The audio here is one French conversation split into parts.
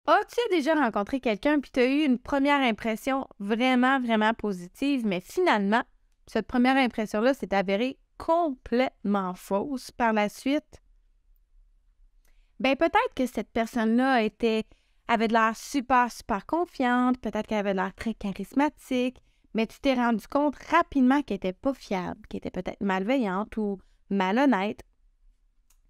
As-tu déjà rencontré quelqu'un puis tu as eu une première impression vraiment, vraiment positive, mais finalement, cette première impression-là s'est avérée complètement fausse par la suite? Bien, peut-être que cette personne-là avait de l'air super, super confiante, peut-être qu'elle avait de l'air très charismatique, mais tu t'es rendu compte rapidement qu'elle n'était pas fiable, qu'elle était peut-être malveillante ou malhonnête.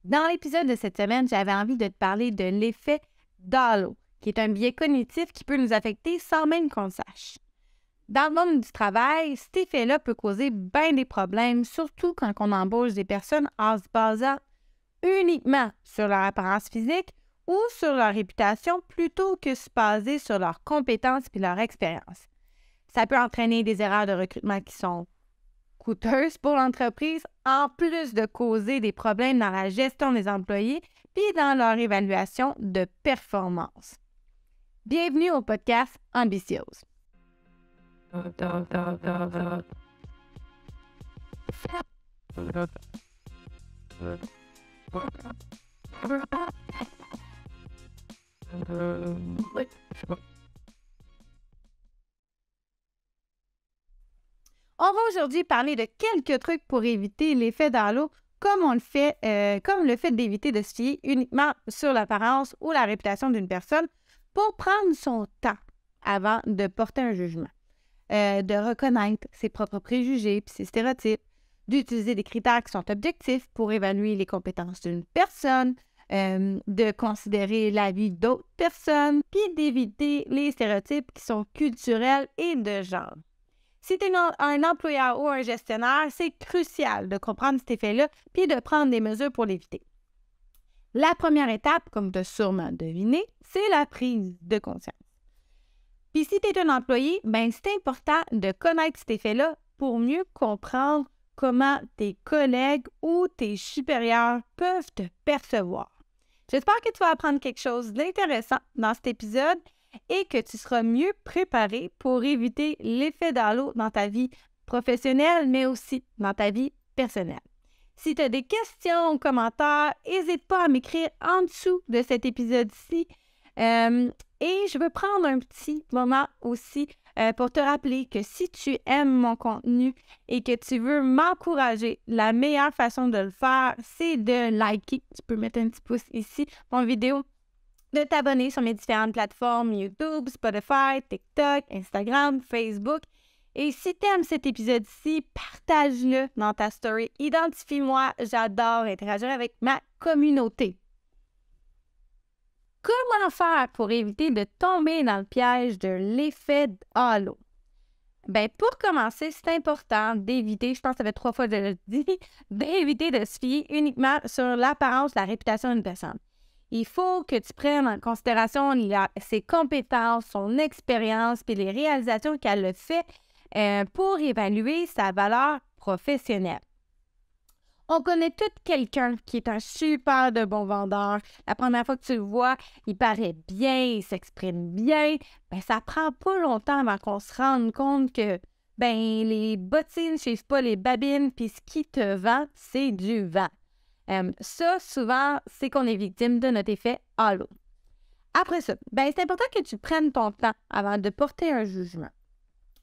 Dans l'épisode de cette semaine, j'avais envie de te parler de l'effet d'halo, qui est un biais cognitif qui peut nous affecter sans même qu'on le sache. Dans le monde du travail, cet effet-là peut causer bien des problèmes, surtout quand on embauche des personnes en se basant uniquement sur leur apparence physique ou sur leur réputation plutôt que se baser sur leurs compétences et leur expérience. Ça peut entraîner des erreurs de recrutement qui sont coûteuses pour l'entreprise, en plus de causer des problèmes dans la gestion des employés puis dans leur évaluation de performance. Bienvenue au podcast Ambitiose. On va aujourd'hui parler de quelques trucs pour éviter l'effet d'halo, comme le fait d'éviter de se fier uniquement sur l'apparence ou la réputation d'une personne pour prendre son temps avant de porter un jugement, de reconnaître ses propres préjugés et ses stéréotypes, d'utiliser des critères qui sont objectifs pour évaluer les compétences d'une personne, de considérer l'avis d'autres personnes, puis d'éviter les stéréotypes qui sont culturels et de genre. Si tu es un employeur ou un gestionnaire, c'est crucial de comprendre cet effet-là puis de prendre des mesures pour l'éviter. La première étape, comme tu as sûrement deviné, c'est la prise de conscience. Puis si tu es un employé, bien, c'est important de connaître cet effet-là pour mieux comprendre comment tes collègues ou tes supérieurs peuvent te percevoir. J'espère que tu vas apprendre quelque chose d'intéressant dans cet épisode et que tu seras mieux préparé pour éviter l'effet d'halo dans ta vie professionnelle, mais aussi dans ta vie personnelle. Si tu as des questions ou commentaires, n'hésite pas à m'écrire en dessous de cet épisode-ci. Et je veux prendre un petit moment aussi pour te rappeler que si tu aimes mon contenu et que tu veux m'encourager, la meilleure façon de le faire, c'est de liker. Tu peux mettre un petit pouce ici, mon vidéo, de t'abonner sur mes différentes plateformes YouTube, Spotify, TikTok, Instagram, Facebook. Et si tu aimes cet épisode-ci, partage-le dans ta story. Identifie-moi, j'adore interagir avec ma communauté. Comment faire pour éviter de tomber dans le piège de l'effet halo? Bien, pour commencer, c'est important d'éviter, je pense que ça fait 3 fois que je le dis, d'éviter de se fier uniquement sur l'apparence, la réputation d'une personne. Il faut que tu prennes en considération ses compétences, son expérience et les réalisations qu'elle a fait pour évaluer sa valeur professionnelle. On connaît tout quelqu'un qui est un super de bon vendeur. La première fois que tu le vois, il paraît bien, il s'exprime bien. Bien, ça prend pas longtemps avant qu'on se rende compte que les bottines ne suivent pas les babines, puis ce qui te vend, c'est du vent. Ça, souvent, c'est qu'on est victime de notre effet halo. Après ça, c'est important que tu prennes ton temps avant de porter un jugement.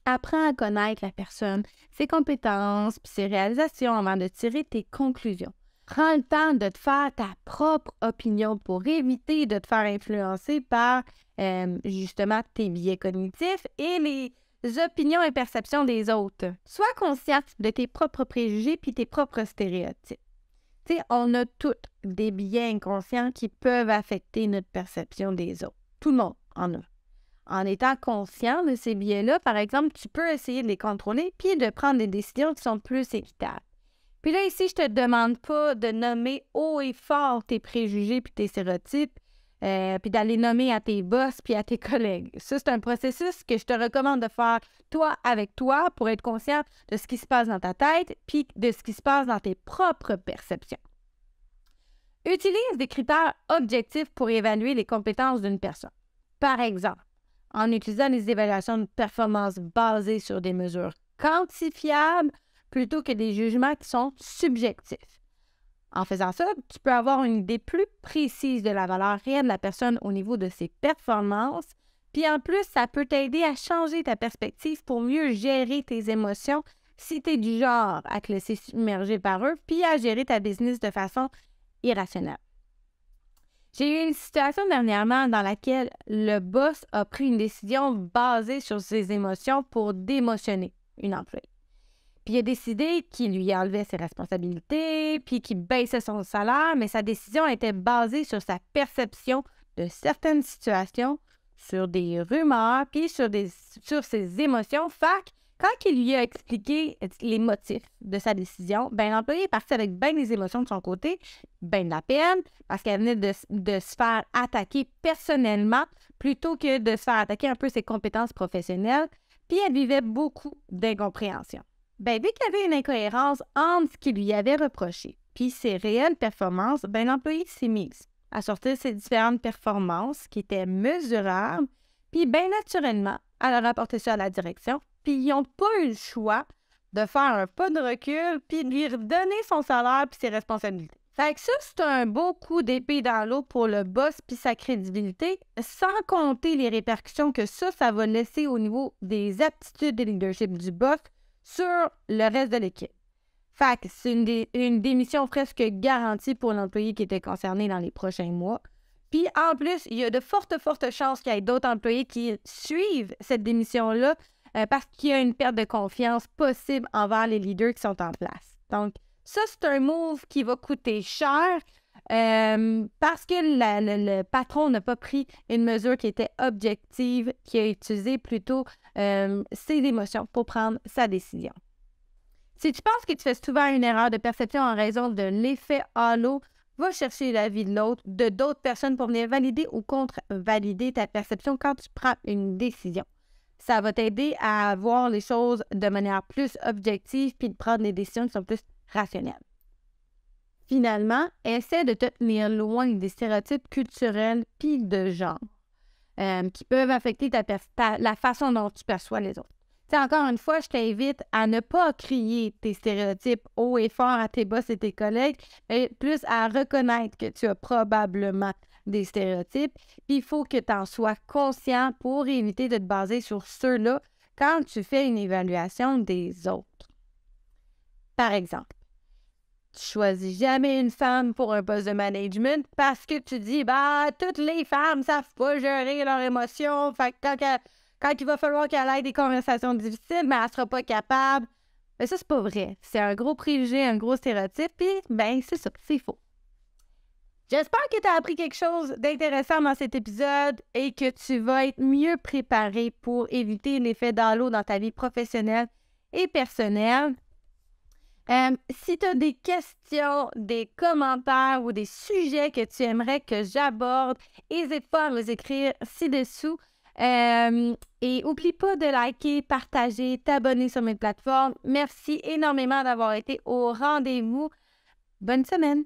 Apprends à connaître la personne, ses compétences puis ses réalisations avant de tirer tes conclusions. Prends le temps de te faire ta propre opinion pour éviter de te faire influencer par, justement, tes biais cognitifs et les opinions et perceptions des autres. Sois conscient de tes propres préjugés puis tes propres stéréotypes. Tu sais, on a tous des biais inconscients qui peuvent affecter notre perception des autres. Tout le monde en a. En étant conscient de ces biais-là, par exemple, tu peux essayer de les contrôler puis de prendre des décisions qui sont plus équitables. Puis là, ici, je te demande pas de nommer haut et fort tes préjugés puis tes stéréotypes, puis d'aller nommer à tes boss puis à tes collègues. Ça, c'est un processus que je te recommande de faire toi avec toi pour être conscient de ce qui se passe dans ta tête puis de ce qui se passe dans tes propres perceptions. Utilise des critères objectifs pour évaluer les compétences d'une personne. Par exemple, en utilisant des évaluations de performance basées sur des mesures quantifiables plutôt que des jugements qui sont subjectifs. En faisant ça, tu peux avoir une idée plus précise de la valeur réelle de la personne au niveau de ses performances. Puis en plus, ça peut t'aider à changer ta perspective pour mieux gérer tes émotions si tu es du genre à te laisser submerger par eux, puis à gérer ta business de façon irrationnelle. J'ai eu une situation dernièrement dans laquelle le boss a pris une décision basée sur ses émotions pour démotionner une employée. Puis il a décidé qu'il lui enlevait ses responsabilités, puis qu'il baissait son salaire, mais sa décision était basée sur sa perception de certaines situations, sur des rumeurs, puis sur ses émotions. Fait que quand il lui a expliqué les motifs de sa décision, l'employé est parti avec bien des émotions de son côté, bien de la peine, parce qu'elle venait de se faire attaquer personnellement plutôt que de se faire attaquer un peu ses compétences professionnelles, puis elle vivait beaucoup d'incompréhension. Vu qu'il y avait une incohérence entre ce qu'il lui avait reproché puis ses réelles performances, l'employé s'est mise à sortir ses différentes performances qui étaient mesurables, puis naturellement, elle a rapporté ça à la direction, puis ils n'ont pas eu le choix de faire un pas de recul puis de lui redonner son salaire puis ses responsabilités. Fait que ça, c'est un beau coup d'épée dans l'eau pour le boss puis sa crédibilité, sans compter les répercussions que ça va laisser au niveau des aptitudes de leadership du boss sur le reste de l'équipe. Fait que c'est une démission presque garantie pour l'employé qui était concerné dans les prochains mois. Puis en plus, il y a de fortes chances qu'il y ait d'autres employés qui suivent cette démission-là parce qu'il y a une perte de confiance possible envers les leaders qui sont en place. Donc, ça, c'est un move qui va coûter cher parce que le patron n'a pas pris une mesure qui était objective, qui a utilisé plutôt ses émotions pour prendre sa décision. Si tu penses que tu fais souvent une erreur de perception en raison de l'effet halo, va chercher l'avis de d'autres personnes pour venir valider ou contre-valider ta perception quand tu prends une décision. Ça va t'aider à voir les choses de manière plus objective puis de prendre des décisions qui sont plus rationnelles. Finalement, essaie de te tenir loin des stéréotypes culturels puis de genre qui peuvent affecter la façon dont tu perçois les autres. Encore une fois, je t'invite à ne pas crier tes stéréotypes haut et fort à tes boss et tes collègues, mais plus à reconnaître que tu as probablement des stéréotypes. Puis il faut que tu en sois conscient pour éviter de te baser sur ceux-là quand tu fais une évaluation des autres. Par exemple, tu choisis jamais une femme pour un poste de management parce que tu dis « toutes les femmes ne savent pas gérer leurs émotions, fait que quand il va falloir qu'elle ait des conversations difficiles, elle ne sera pas capable. » Mais ça, c'est pas vrai. C'est un gros préjugé, un gros stéréotype, puis c'est ça, c'est faux. J'espère que tu as appris quelque chose d'intéressant dans cet épisode et que tu vas être mieux préparé pour éviter l'effet d'halo dans ta vie professionnelle et personnelle. Si tu as des questions, des commentaires ou des sujets que tu aimerais que j'aborde, n'hésite pas à les écrire ci-dessous. Et n'oublie pas de liker, partager, t'abonner sur mes plateformes. Merci énormément d'avoir été au rendez-vous. Bonne semaine!